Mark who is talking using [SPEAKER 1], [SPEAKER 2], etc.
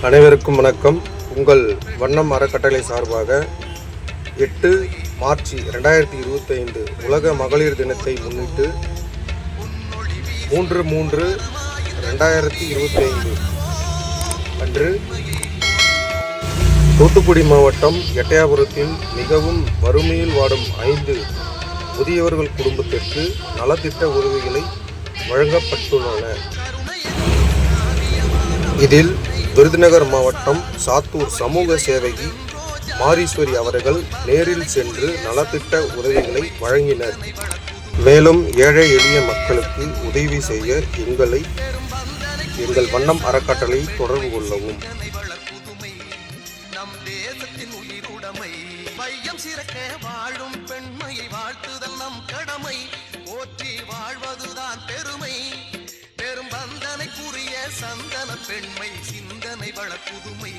[SPEAKER 1] அனைவருக்கும் வணக்கம். உங்கள் வண்ணம் அறக்கட்டளை சார்பாக 8 மார்ச் 2025 உலக மகளிர் தினத்தை முன்னிட்டு 3/3/2025 அன்று தூத்துக்குடி மாவட்டம் எட்டயாபுரத்தில் மிகவும் வறுமையில் வாடும் 5 முதியவர்கள் குடும்பத்திற்கு நலத்திட்ட உதவிகளை வழங்கப்பட்டுள்ளன. இதில் விருதுநகர் மாவட்டம் சாத்தூர் சமூக சேவகி மாரீஸ்வரி அவர்கள் நேரில் சென்று நலத்திட்ட உதவிகளை வழங்கினர். மேலும் ஏழை எளிய மக்களுக்கு உதவி செய்ய எங்கள் வண்ணம் அறக்கட்டளை தொடர்பு கொள்ளவும். வாழும் பெண்மையை வாழ்த்துதல் நம் கடமை, போற்றி வாழ்வதுதான் பெருமை. பெரும் பந்தனைக்குரிய சந்தன பெண்மை சிந்தனை வள புதுமை.